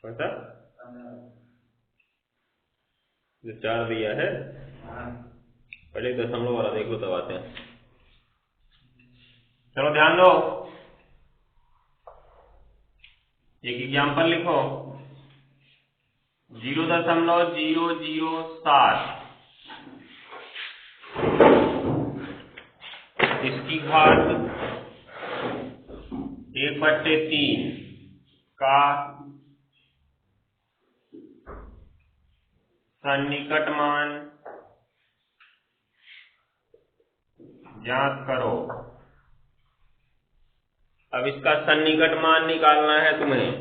कौन सा जो 4 दिया है? पहले दशमलव वाला देख लो तब आते हैं। चलो ध्यान दो, एक एग्जाम्पल लिखो। 0.007 इसकी घात 1/3 का सन्निकट मान ज्ञात करो। अब इसका सन्निकट मान निकालना है तुम्हें,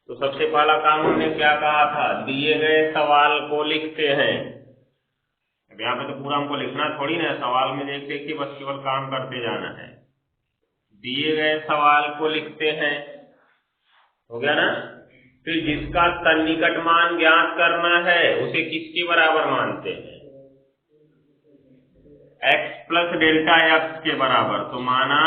तो सबसे पहला काम हमने क्या कहा था, दिए गए सवाल को लिखते हैं। अब यहाँ पे तो पूरा हमको लिखना थोड़ी ना, सवाल में देख देख के बस केवल काम करते जाना है। दिए गए सवाल को लिखते हैं, हो गया ना। फिर जिसका सन्निकट मान ज्ञात करना है उसे किसके बराबर मानते हैं? x प्लस डेल्टा x के बराबर। तो माना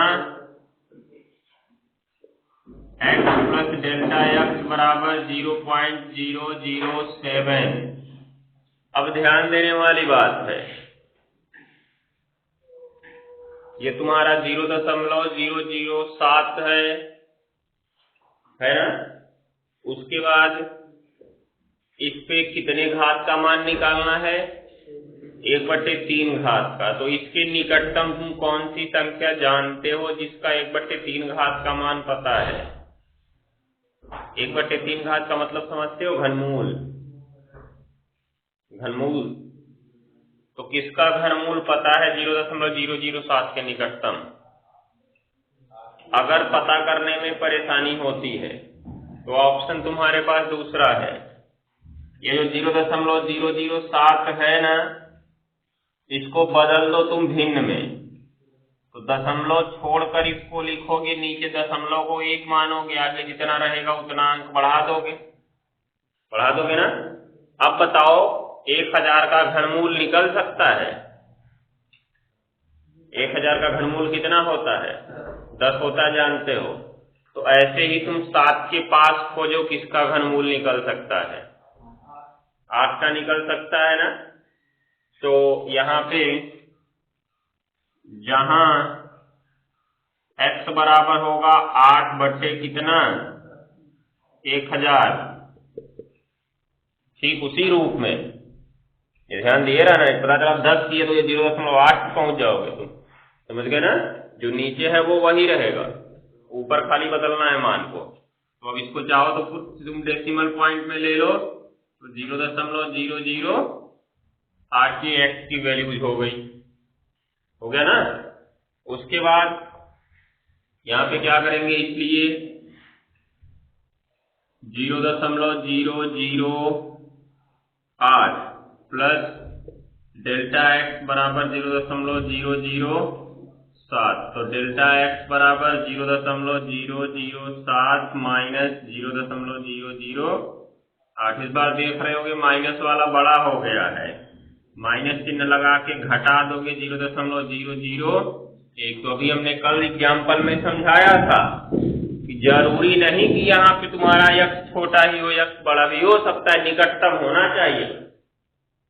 x प्लस डेल्टा x बराबर 0.007। अब ध्यान देने वाली बात है, ये तुम्हारा 0.007 है ना। उसके बाद इस पे कितने घात का मान निकालना है? 1/3 घात का। तो इसके निकटतम तुम कौन सी संख्या जानते हो जिसका 1/3 घात का मान पता है? 1/3 घात का मतलब समझते हो? घनमूल। घनमूल तो किसका घनमूल पता है 0.007 के निकटतम? अगर पता करने में परेशानी होती है तो ऑप्शन तुम्हारे पास दूसरा है। ये जो 0.007 है ना, इसको बदल दो तुम भिन्न में। तो दशमलव छोड़कर इसको लिखोगे, नीचे दशमलव को 1 मानोगे, आगे जितना रहेगा उतना अंक बढ़ा दोगे ना। अब बताओ 1000 का घनमूल निकल सकता है? 1000 का घनमूल कितना होता है? 10 होता है, जानते हो। तो ऐसे ही तुम 7 के पास खोजो, किसका घनमूल निकल सकता है? 8 का निकल सकता है ना। तो यहाँ पे जहां x बराबर होगा 8 बटे कितना? 1000, ठीक उसी रूप में ये ध्यान दिए रहा ना। पता चला 10 किए तो ये 0.8 पहुंच जाओगे तुम, समझ गए ना। जो नीचे है वो वही रहेगा, ऊपर खाली बदलना है मान को। तो अब इसको चाहो तो खुद तुम डेसिमल पॉइंट में ले लो, तो 0.008 की x की वैल्यूज हो गई, हो गया ना। उसके बाद यहाँ पे क्या करेंगे, इसलिए 0.008 प्लस डेल्टा x बराबर 0.007। तो डेल्टा x बराबर 0.007 माइनस 0.008। इस बार देख रहे होगे माइनस वाला बड़ा हो गया है, माइनस चिन्ह लगा के घटा दोगे 0.001। तो अभी हमने कल एग्जाम्पल में समझाया था कि जरूरी नहीं कि यहाँ पे तुम्हारा x छोटा ही हो, x बड़ा भी हो सकता है, निकटतम होना चाहिए।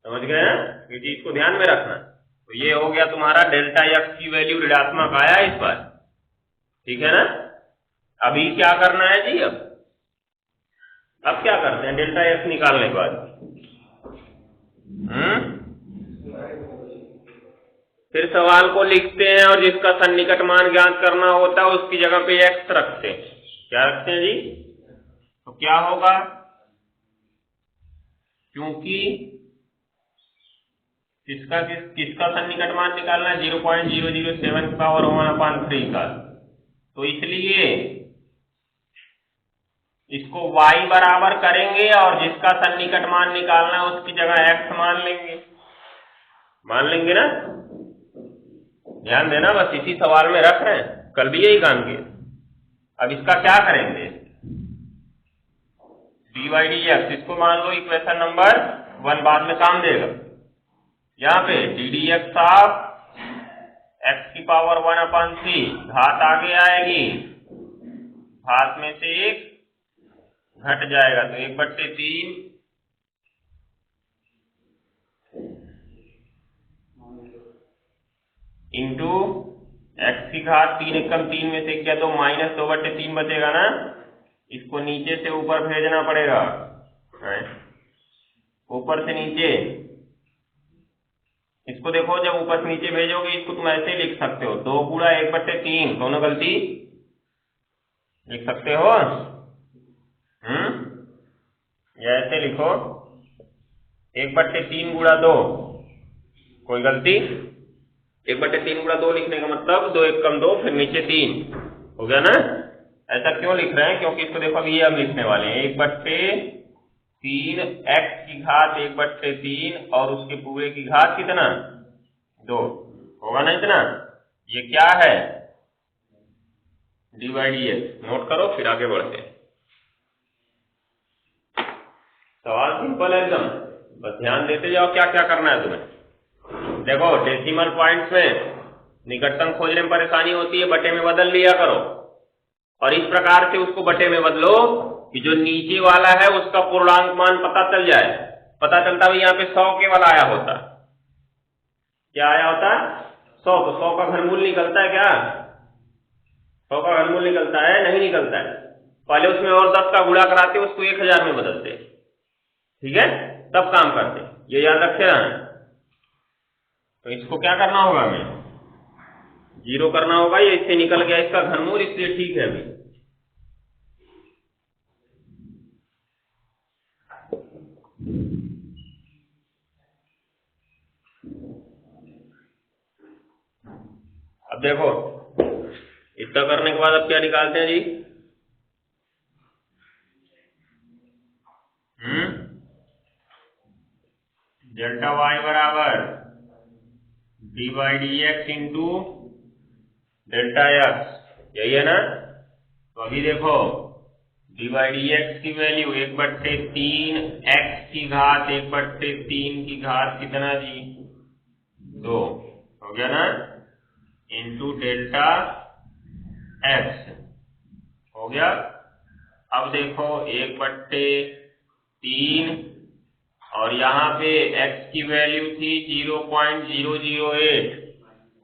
समझ गए ना, ये चीज को ध्यान में रखना। तो ये हो गया तुम्हारा डेल्टा x की वैल्यू ऋणात्मक आया इस बार, ठीक है ना। अभी क्या करना है जी? अब क्या करते हैं डेल्टा x निकालने के बाद? फिर सवाल को लिखते हैं और जिसका सन्निकट मान ज्ञात करना होता है उसकी जगह पे x रखते हैं। क्या रखते हैं जी? तो क्या होगा, क्योंकि किसका सन्निकट मान निकालना है? 0.007 का और 1/3 का। तो इसलिए इसको y बराबर करेंगे और जिसका सन्निकट मान निकालना है उसकी जगह x मान लेंगे ना। ध्यान देना, बस इसी सवाल में रख रहे हैं, कल भी यही काम किए। अब इसका क्या करेंगे, dy/dx, इसको मान लो इक्वेशन नंबर 1, बाद में काम देगा। यहाँ पे ddx ऑफ x की पावर 1/3 घात आगे आएगी, घात में से 1 घट जाएगा तो 1/3 इंटू x की घात 3 एकम 3 में से क्या, तो -2/3 बचेगा ना। इसको नीचे से ऊपर भेजना पड़ेगा, ऊपर से नीचे। इसको देखो, जब ऊपर से नीचे भेजोगे इसको तुम ऐसे लिख सकते हो, 2 गुणा 1/3, दोनों गलती लिख सकते हो। या ऐसे लिखो 1/3 गुणा 2, कोई गलती। 1/3 गुणा 2 लिखने का मतलब 2 एकम 2 फिर नीचे 3 हो गया ना। ऐसा क्यों लिख रहे हैं, क्योंकि इसको देखो अभी ये हम लिखने वाले हैं 1/3 x की घात 1/3 और उसके पूरे की घात कितना 2 होगा ना इतना। ये क्या है, dy/dx। नोट करो फिर आगे बढ़ते हैं। सवाल सिंपल है एकदम, बस ध्यान देते जाओ क्या क्या करना है तुम्हें। देखो डेसिमल पॉइंट्स में निकटतम खोजने में परेशानी होती है, बटे में बदल लिया करो और इस प्रकार से उसको बटे में बदलो कि जो नीचे वाला है उसका पूर्णांक मान पता चल जाए। पता चलता है यहाँ पे 100 केवल आया होता, क्या आया होता 100, तो 100 का घनमूल निकलता है क्या, 100 का घनमूल निकलता है, नहीं निकलता है। पहले उसमें और 10 का गुणा कराते, उसको 1000 में बदलते, ठीक है, तब काम करते, ये याद रखे ना। तो इसको क्या करना होगा, हमें 0 करना होगा। ये इससे निकल गया इसका घनमूल, इसलिए ठीक है। अभी अब देखो इतना करने के बाद अब क्या निकालते हैं जी, डेल्टा y बराबर dy/dx इंटू डेल्टा x, यही है ना। तो अभी देखो dy/dx की वैल्यू 1/3 x की घात 1/3 की घात कितना जी 2 हो गया ना, इंटू डेल्टा x हो गया। अब देखो 1/3 और यहाँ पे x की वैल्यू थी 0.008।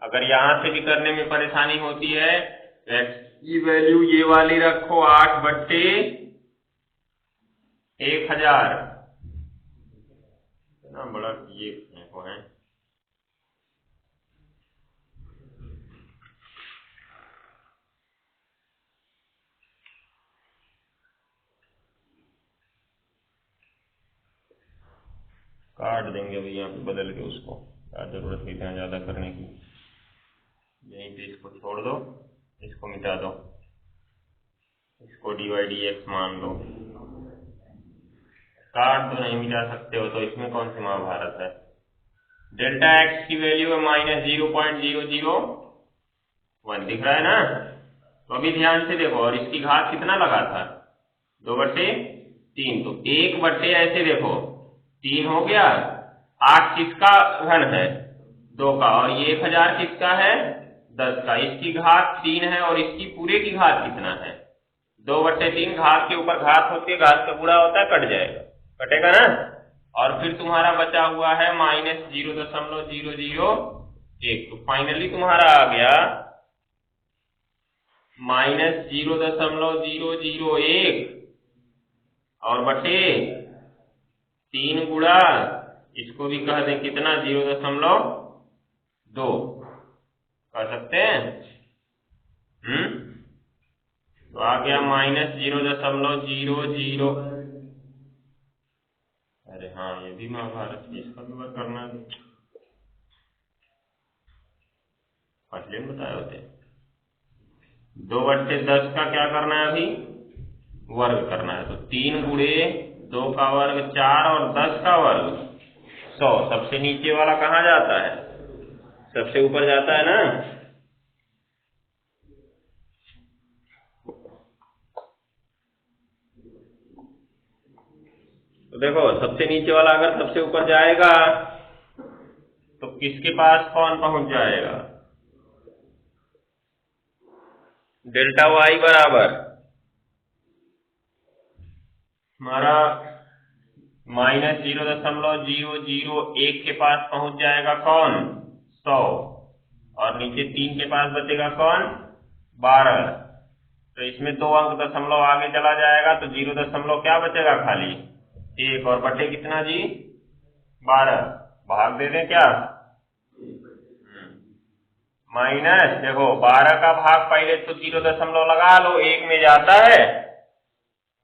अगर यहाँ से भी करने में परेशानी होती है तो x की वैल्यू ये वाली रखो 8/1000। इतना बड़ा ये को है, काट देंगे अभी यहाँ पे बदल के उसको, क्या जरूरत है इतना ज्यादा करने की। यहीं पे इसको छोड़ दो, इसको मिटा दो, इसको dy/dx मान लो। काट दो, नहीं मिटा सकते हो तो इसमें कौन सी महाभारत है। डेल्टा x की वैल्यू है -0.001, दिख रहा है ना। तो अभी ध्यान से देखो, और इसकी घात कितना लगा था 2/3, तो 1 ऐसे देखो 3 हो गया, 8 किसका घन है 2 का, और ये 1000 किसका है 10 का। इसकी घात 3 है और इसकी पूरे की घात कितना है 2/3। घात के ऊपर घात होती है, घात का गुणा होता है, कट जाएगा, कटेगा ना। और फिर तुम्हारा बचा हुआ है -0.001। तो फाइनली तुम्हारा आ गया -0.001 और बटे 3 गुणा इसको भी कह दें कितना 0.2 कह सकते हैं। तो आ गया -0.00। अरे हाँ, ये भी महाभारत, इसका भी वर्ग करना है, पहले बताए होते। 2/10 का क्या करना है, अभी वर्ग करना है। तो 3 गुणे 2 का वर्ग 4 और 10 का वर्ग 100। सबसे नीचे वाला कहाँ जाता है, सबसे ऊपर जाता है ना। तो देखो सबसे नीचे वाला अगर सबसे ऊपर जाएगा तो किसके पास कौन पहुंच जाएगा, डेल्टा वाई बराबर हमारा -0.001 के पास पहुंच जाएगा कौन 100 और नीचे 3 के पास बचेगा कौन 12। तो इसमें 2 अंक दशमलव आगे चला जाएगा तो 0 दशमलव क्या बचेगा खाली 1 और बटे कितना जी 12 भाग दे दें क्या माइनस देखो 12 का भाग पहले तो 0 दशमलव लगा लो 1 में जाता है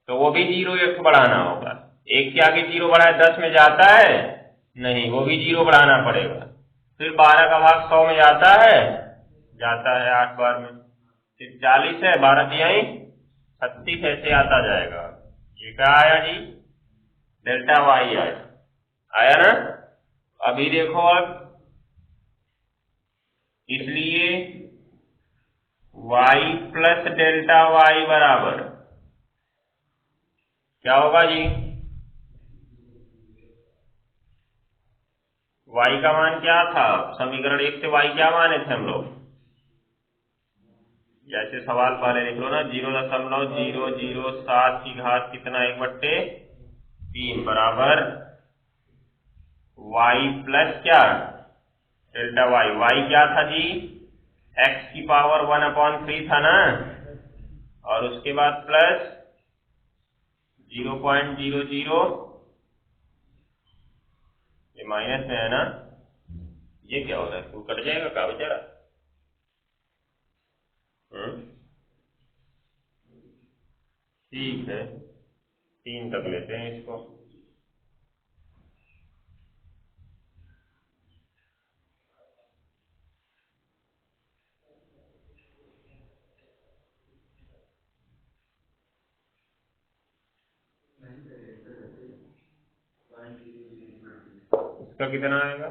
तो वो भी 0 1 बढ़ाना होगा 1 के आगे 0 बढ़ाए 10 में जाता है नहीं वो भी 0 बढ़ाना पड़ेगा। फिर 12 का भाग 100 में जाता है 8 बार में फिर 40 है 12 तिहाई 36 ऐसे आता जाएगा। ये क्या आया जी डेल्टा वाई आया ना। अभी देखो अब इसलिए y प्लस डेल्टा वाई बराबर क्या होगा जी y का मान क्या था समीकरण 1 से y क्या माने थे हम लोग जैसे सवाल पहले लिख लो ना 0.007 की घात कितना 1/3 बराबर y प्लस क्या डेल्टा y क्या था जी x की पावर 1/3 था ना और उसके बाद प्लस 0.00 ये माइनस में है ना ये क्या होता है तो कट जाएगा का बेचारा ठीक है 3 तक लेते हैं इसको। इसका कितना आएगा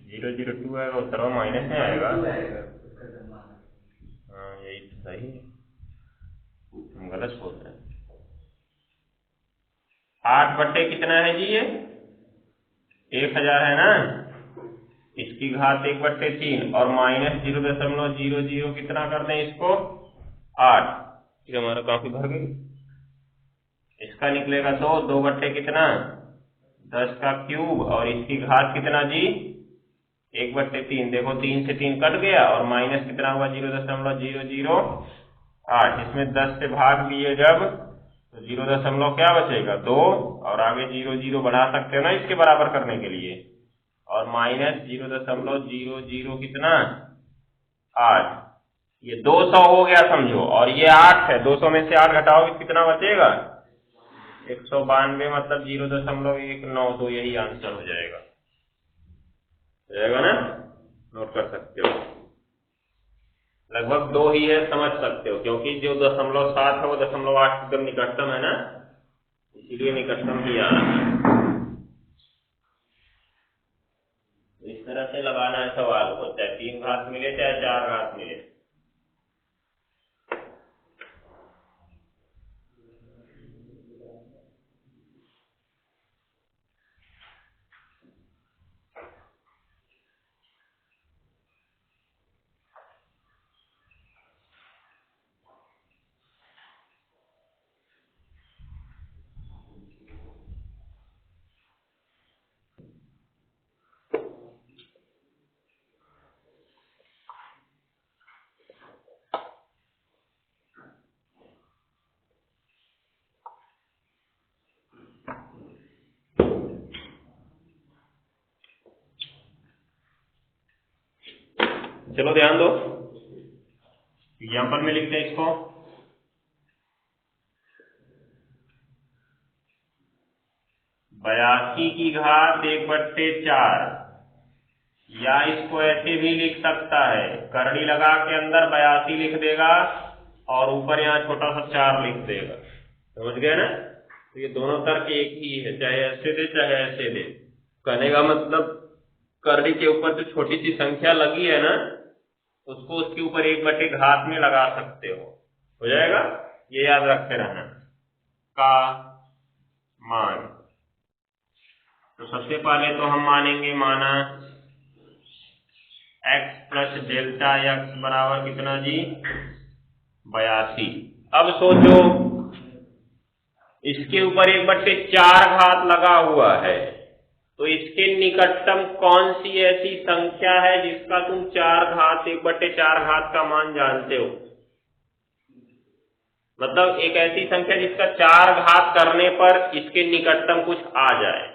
0.02 आएगा उत्तर माइनस में आएगा। हाँ यही तो सही है हम गलत बोल रहे हैं 8 बट्टे कितना है जी ये 1000 है ना इसकी घात 1/3 और -0.00 कितना कर दें इसको 8 फिर हमारा काफी भर गई इसका निकलेगा 2 बट्टे कितना 10 का क्यूब और इसकी घात कितना जी 1/3 देखो 3 से 3 कट गया और माइनस कितना हुआ 0.008 इसमें 10 से भाग लिए जब तो 0 क्या बचेगा 2 और आगे 0 बढ़ा सकते हो ना इसके बराबर करने के लिए और -0.00 कितना 8 ये 200 हो गया समझो और ये 8 है 200 में से 8 घटाओगे कितना बचेगा 192 मतलब 0.192 यही आंसर हो जाएगा ना नोट कर सकते हो लगभग 2 ही है समझ सकते हो क्योंकि जो 0.7 है वो 0.8 एकदम निकटतम है ना इसीलिए निकटतम ही आ रहा है। इस तरह से लगाना है सवाल को चाहे 3 घात मिले चाहे 4 घात मिले। चलो ध्यान दो एग्जाम्पल में लिखते हैं इसको 82 की घात 1/4 या इसको ऐसे भी लिख सकता है करड़ी लगा के अंदर 82 लिख देगा और ऊपर यहाँ छोटा सा 4 लिख देगा समझ गए ना। तो ये दोनों तर्क एक ही है चाहे ऐसे दे चाहे ऐसे दे कहने का मतलब करड़ी के ऊपर जो छोटी सी संख्या लगी है ना उसको उसके ऊपर 1/घात में लगा सकते हो जाएगा। ये याद रखते रहना का मान तो सबसे पहले तो हम मानेंगे माना x प्लस डेल्टा x बराबर कितना जी 82। अब सोचो इसके ऊपर 1/4 घात लगा हुआ है, तो इसके निकटतम कौन सी ऐसी संख्या है जिसका तुम 4 घात 1/4 घात का मान जानते हो? मतलब एक ऐसी संख्या जिसका 4 घात करने पर इसके निकटतम कुछ आ जाए।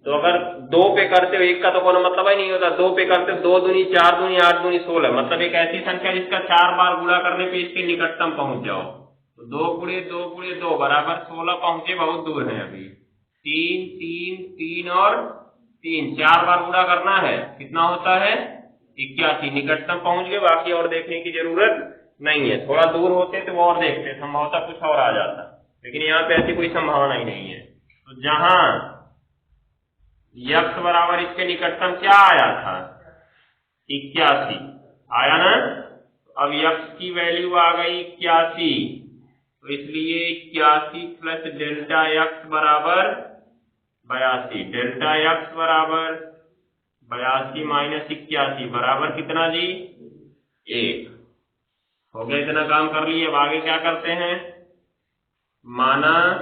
तो अगर 2 पे करते हो, 1 का तो कोई मतलब ही नहीं होता, 2 पे करते हो 2 दूनी 4 दूनी 8 दूनी 16, मतलब एक ऐसी संख्या जिसका 4 बार गुणा करने पे इसके निकटतम पहुंच जाओ। तो 2 गुणे 2 गुणे 2 बराबर 16 पहुंचे, बहुत दूर है अभी। 3 3 3 और 3 4 बार गुणा करना है, कितना होता है 81। निकटतम पहुंच गए, बाकी और देखने की जरूरत नहीं है। थोड़ा दूर होते तो और देखते, संभवतः कुछ और आ जाता, लेकिन यहाँ पे ऐसी कोई संभावना ही नहीं है। तो जहां यक्स बराबर इसके निकटतम क्या आया था 81 आया ना। अब यक्स की वैल्यू आ गई 81, तो इसलिए 81 प्लस डेल्टा यक्स बराबर 82। डेल्टा यक्स बराबर 82 माइनस 81 बराबर कितना जी 1। हो गया, इतना काम कर लिए। अब आगे क्या करते हैं, माना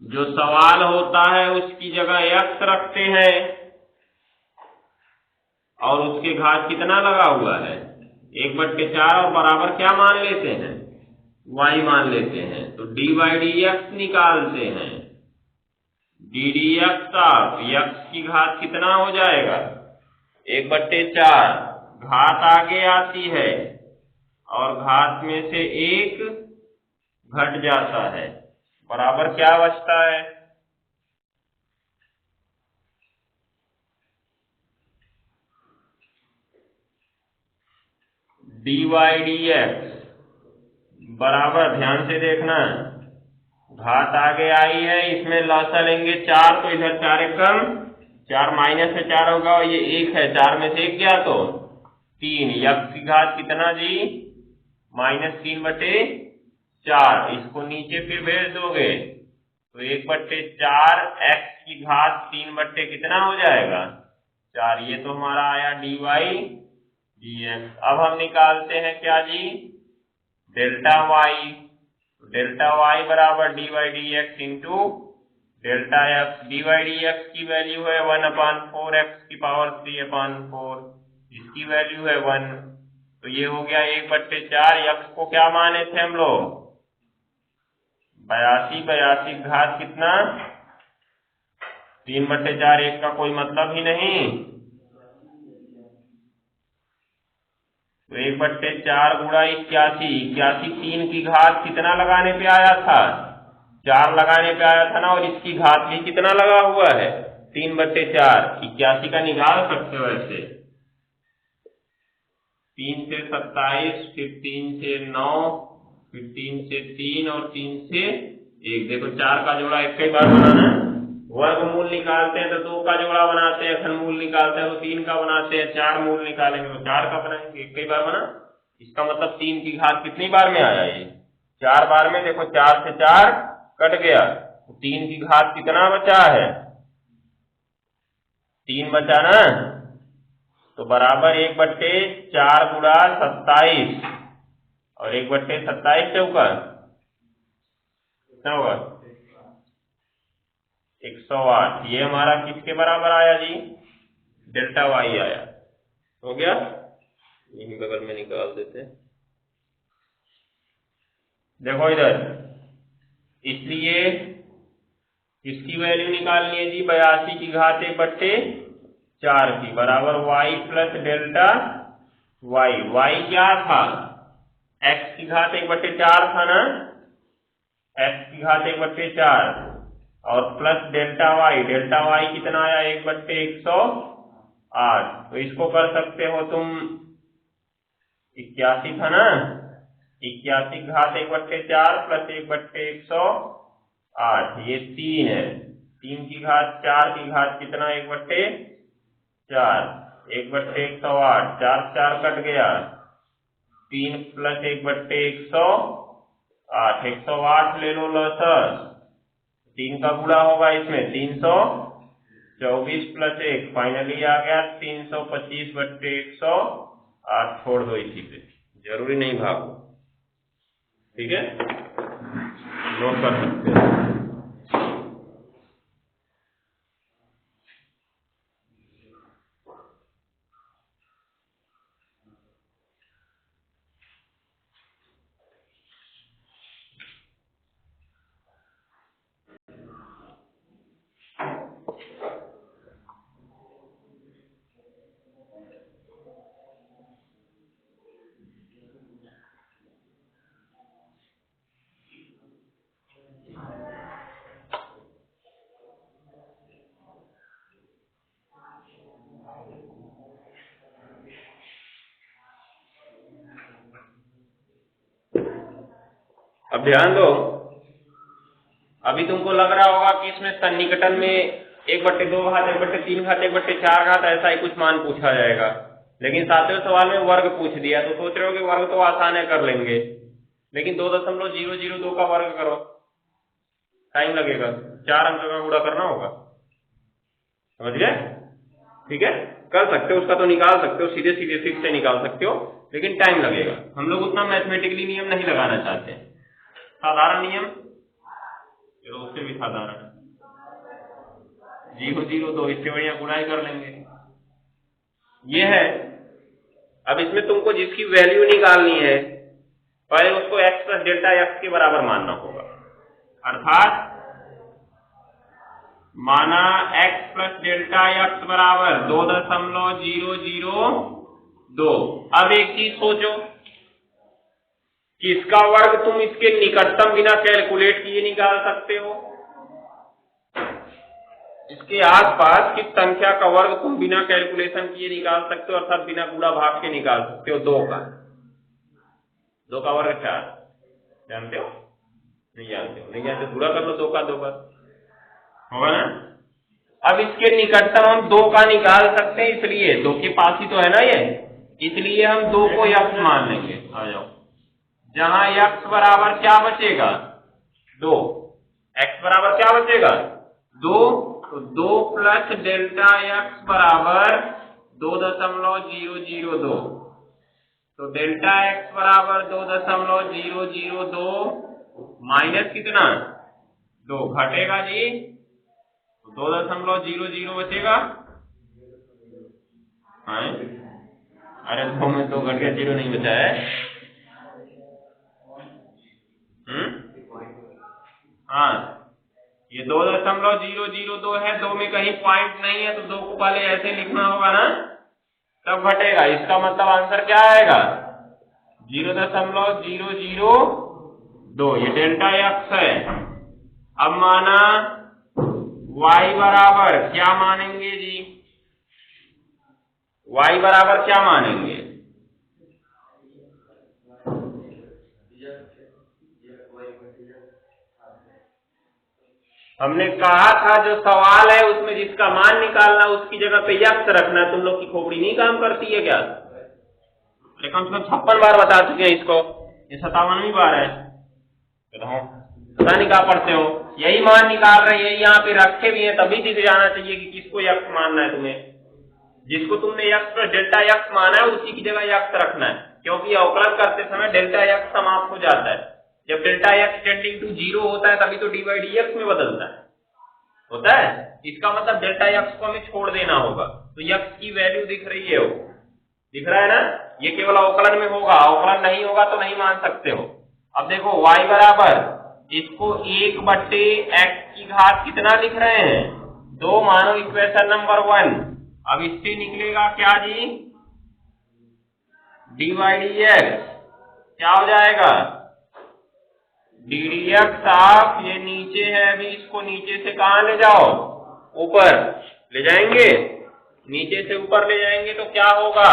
जो सवाल होता है उसकी जगह x रखते हैं और उसके घात कितना लगा हुआ है 1/4 और बराबर क्या मान लेते हैं y मान लेते हैं। तो dy dx निकालते हैं। D D x of x की घात कितना हो जाएगा 1/4, घात आगे आती है और घात में से 1 घट जाता है, बराबर क्या बचता है dy dx बराबर, ध्यान से देखना, घात आगे आई है, इसमें लौसा लेंगे 4, तो इधर 4 कम 4 माइनस से 4 होगा और ये 1 है, 4 में से 1 गया तो 3। यक्स की घात कितना जी -3/4, इसको नीचे फिर भेज दोगे तो 1/4 x की घात 3 कितना हो जाएगा 4। ये तो हमारा आया dy dx। अब हम निकालते हैं क्या जी डेल्टा y। डेल्टा y बराबर dy dx into delta x। dy dx की वैल्यू है 1/4 x की पावर 3/4, इसकी वैल्यू है 1, तो ये हो गया 1/4। x को क्या माने थे हम लोग 82, 82 घात कितना 3/4, 1 का कोई मतलब ही नहीं, तो 1/4 गुणा 81, 81 3 की घात कितना लगाने पे आया था 4 लगाने पे आया था ना, और इसकी घात भी कितना लगा हुआ है 3/4। 81 का निकाल सकते हो ऐसे, 3 से 27, फिर 3 से 9, फिर 3 से 3 और 3 से 1। देखो 4 का जोड़ा एक ही बार बनाना, वर्गमूल निकालते हैं तो 2 का जोड़ा बनाते हैं, घनमूल निकालते हैं तो 3 का बनाते हैं, 4 मूल निकालेंगे तो 4 का बनाएंगे, एक ही बार बना। इसका मतलब 3 की घात कितनी बार में आया ये 4 बार में। देखो 4 से 4 कट गया, तो 3 की घात कितना बचा है 3 बचा ना, तो बराबर 1/4 गुणा 27 और 1/27 चौका कितना होगा 108। ये हमारा किसके बराबर आया जी डेल्टा वाई आया। हो गया, यही बगल में निकाल देते। देखो इधर, इसलिए इसकी वैल्यू निकालनी है जी 82 की घात 1/4 की बराबर y plus delta y। y क्या था x की घात 1/4 था ना, x की घात 1/4 और plus delta y। Delta y कितना आया 1/108, तो इसको कर सकते हो तुम 81 था ना, 81 घात 1/4 प्लस 1/108, ये 3 है, 3 की घात 4 की घात कितना 1/4, 1/108, 4 4 कट गया, 3 प्लस 1/108, 108 ले लो लसस 3 का गुणा होगा इसमें 324 प्लस 1, फाइनली आ गया 325/108। छोड़ दो इसी पे, जरूरी नहीं भागो, ठीक है, नोट कर सकते हो। अब ध्यान दो, अभी तुमको लग रहा होगा कि इसमें सन्निकटन में 1/2 घात, 1/3 घात, 1/4 घात ऐसा ही कुछ मान पूछा जाएगा, लेकिन 7वें सवाल में वर्ग पूछ दिया तो सोच रहे हो कि वर्ग तो आसान है, कर लेंगे, लेकिन 2.002 का वर्ग करो, टाइम लगेगा, 4 अंक का गुणा करना होगा, समझ गए? ठीक है, कर सकते हो, उसका तो निकाल सकते हो, सीधे सीधे फिक्स से निकाल सकते हो, लेकिन टाइम लगेगा। हम लोग उतना मैथमेटिकली नियम नहीं लगाना चाहते, साधारण नियम, चलो उससे भी साधारण 0.02, इससे बढ़िया गुणा कर लेंगे। ये है। अब इसमें तुमको जिसकी वैल्यू निकालनी है पहले उसको x प्लस डेल्टा x के बराबर मानना होगा, अर्थात माना x प्लस डेल्टा x बराबर 2.002। अब एक चीज सोचो कि इसका वर्ग तुम इसके निकटतम बिना कैलकुलेट किए निकाल सकते हो, इसके आसपास की संख्या का वर्ग तुम बिना कैलकुलेशन किए निकाल सकते हो, अर्थात बिना गुणा भाग के निकाल सकते हो। 2 का वर्ग 4, जानते हो? नहीं जानते हो? नहीं जानते, गुणा कर लो 2 का 2 पर, होगा ना? अब इसके निकटतम हम 2 का निकाल सकते हैं, इसलिए 2 के पास ही तो है ना ये, इसलिए हम 2 को x मान लेंगे। आ जाओ, जहां x बराबर क्या बचेगा 2, x बराबर क्या बचेगा 2, तो 2 प्लस डेल्टा x बराबर 2.002, तो डेल्टा x बराबर 2.002 माइनस कितना 2, घटेगा जी, तो 2.00 बचेगा। हाँ, अरे 2 में 2 घट गया, 0 नहीं बचा है। हाँ, ये 2.002 है, 2 में कहीं पॉइंट नहीं है, तो 2 को पहले ऐसे लिखना होगा ना, तब घटेगा। इसका मतलब आंसर क्या आएगा 0.002, ये डेल्टा x है। अब माना y बराबर क्या मानेंगे जी, y बराबर क्या मानेंगे, हमने कहा था जो सवाल है उसमें जिसका मान निकालना उसकी जगह पे यक्स रखना। तुम लोग की खोपड़ी नहीं काम करती है क्या? अरे कम से कम 56 बार बता चुके हैं इसको, ये 57वीं बार है, पता नहीं कहा पढ़ते हो, यही मान निकाल रहे हैं, यहाँ पे रखे भी हैं, तभी दिख जाना चाहिए कि किसको यक्स मानना है तुम्हें। जिसको तुमने यक्स प्लस डेल्टा यक्स माना है उसी की जगह यक्स रखना है, क्योंकि अवकलन करते समय डेल्टा यक्स समाप्त हो जाता है। जब डेल्टा एक्स टेंडिंग टू 0 होता है तभी तो डी बाई डी एक्स में बदलता है, होता है। इसका मतलब डेल्टा एक्स को हमें छोड़ देना होगा, तो एक्स की वैल्यू दिख रही है, वो दिख रहा है ना, ये केवल अवकलन में होगा, अवकलन नहीं होगा तो नहीं मान सकते हो। अब देखो y बराबर, इसको 1/x की घात कितना लिख रहे हैं 2, मानो इक्वेशन नंबर 1। अब इससे निकलेगा क्या जी, डी बाई डी एक्स क्या हो जाएगा डी डी एक्स। आप ये नीचे है, अभी इसको नीचे से कहां ले जाओ, ऊपर ले जाएंगे, नीचे से ऊपर ले जाएंगे तो क्या होगा,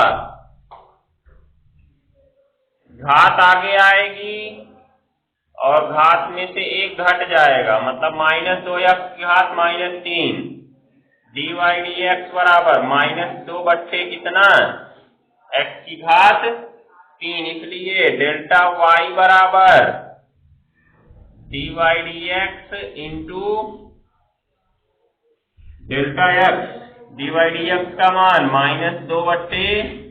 घात आगे आएगी और घात में से 1 घट जाएगा, मतलब -2x की घात -3, डी वाई डी एक्स बराबर -2 बट्टे कितना x की घात 3। इसलिए डेल्टा y बराबर D Y D X into delta X, D Y D X का मान -2/x³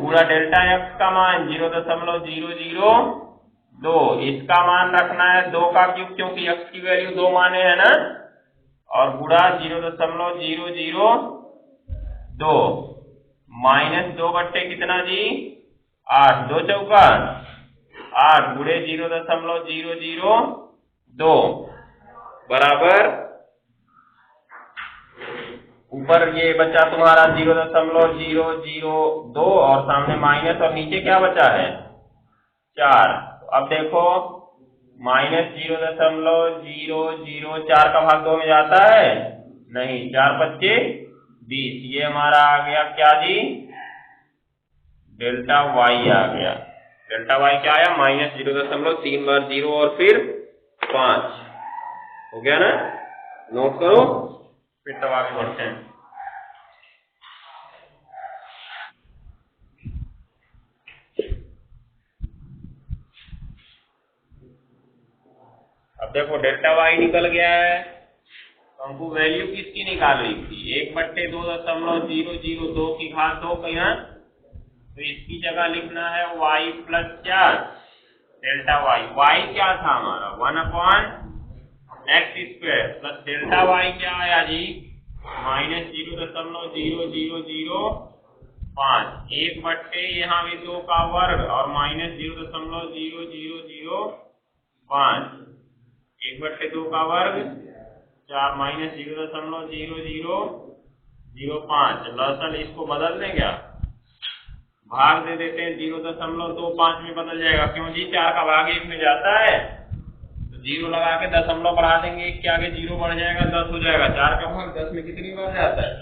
गुणा डेल्टा एक्स का मान 0.002, इसका मान रखना है 2 का क्यूब क्योंकि x की वैल्यू 2 माने है ना, और गुणा 0.002 -2 बट्टे कितना जी 8, 2 चौका 8 गुणे 0.002 बराबर ऊपर ये बचा तुम्हारा 0.002 और सामने माइनस और नीचे क्या बचा है 4। तो अब देखो -0.004 का भाग 2 में जाता है नहीं, 4 5 20, ये हमारा आ गया क्या जी डेल्टा वाई आ गया। डेल्टा वाई क्या आया -0.3 बार 0 और फिर 5 हो गया ना, नोट करो फिर तब आगे बढ़ते हैं। अब देखो डेल्टा वाई निकल गया है, तो हमको वैल्यू किसकी निकालनी थी 1/2.002 की घात 2 का यहाँ, तो इसकी जगह लिखना है y प्लस क्या डेल्टा वाई। y क्या था हमारा 1/x² प्लस डेल्टा वाई क्या आया जी -0.0005, 1/, यहाँ भी 2 का वर्ग और -0.0005, 1/2 का वर्ग 4 -0.0005, लसन इसको बदल दें क्या, भाग दे देते हैं 0.25 में बदल जाएगा, क्यों जी 4 का भाग 1 में जाता है, तो 0 लगा के दशमलव बढ़ा देंगे, 1 के आगे 0 बढ़ जाएगा 10 हो जाएगा, 4 का भाग 10 में कितनी बार जाता है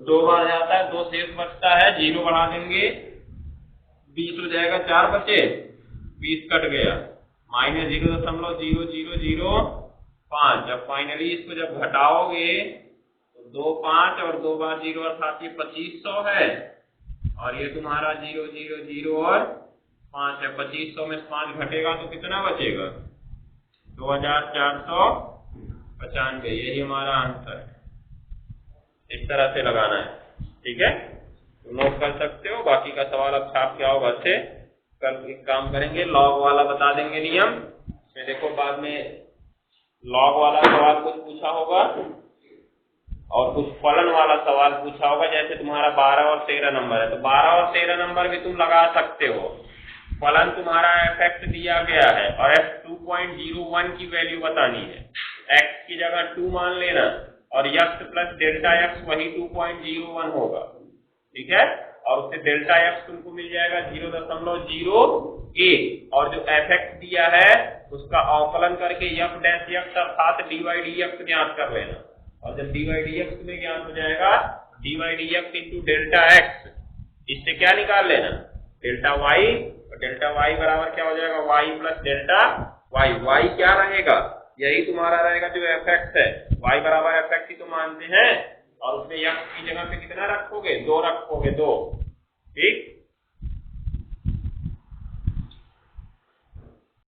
2 बार जाता है, 2 शेष बचता है, 0 बढ़ा देंगे 20 हो जाएगा, 4 बचे 20 कट गया -0.0005। जब फाइनली इसको जब घटाओगे तो 2 5 और 2 बार 0 अर्थात ये 2500 है, और ये तुम्हारा 0 0 0 और 5 है, 2500 में 5 घटेगा तो कितना बचेगा 2495, यही हमारा आंसर है। इस तरह से लगाना है, ठीक है, तो नोट कर सकते हो। बाकी का सवाल अब छाप क्या होगा अच्छे कल एक काम करेंगे, लॉग वाला बता देंगे नियम में, देखो बाद में लॉग वाला सवाल कुछ पूछा होगा और कुछ फलन वाला सवाल पूछा होगा, जैसे तुम्हारा 12 और 13 नंबर है तो 12 और 13 नंबर भी तुम लगा सकते हो। फलन तुम्हारा f(x) दिया गया है और f 2.01 की वैल्यू बतानी है, x की जगह 2 मान लेना और x प्लस डेल्टा x वही 2.01 होगा, ठीक है, और उससे डेल्टा x तुमको मिल जाएगा 0.01 और जो fx दिया है उसका अवकलन करके f डैश x अर्थात dy dx ज्ञात कर लेना, और जब dy dx में ज्ञात हो जाएगा dy dx into delta x, इससे क्या निकाल लेना डेल्टा y, और डेल्टा y बराबर क्या हो जाएगा y plus delta y। y क्या रहेगा यही तुम्हारा रहेगा जो fx है, y बराबर fx ही तो मानते हैं, और उसमें x की जगह पे कितना रखोगे 2 रखोगे 2, ठीक।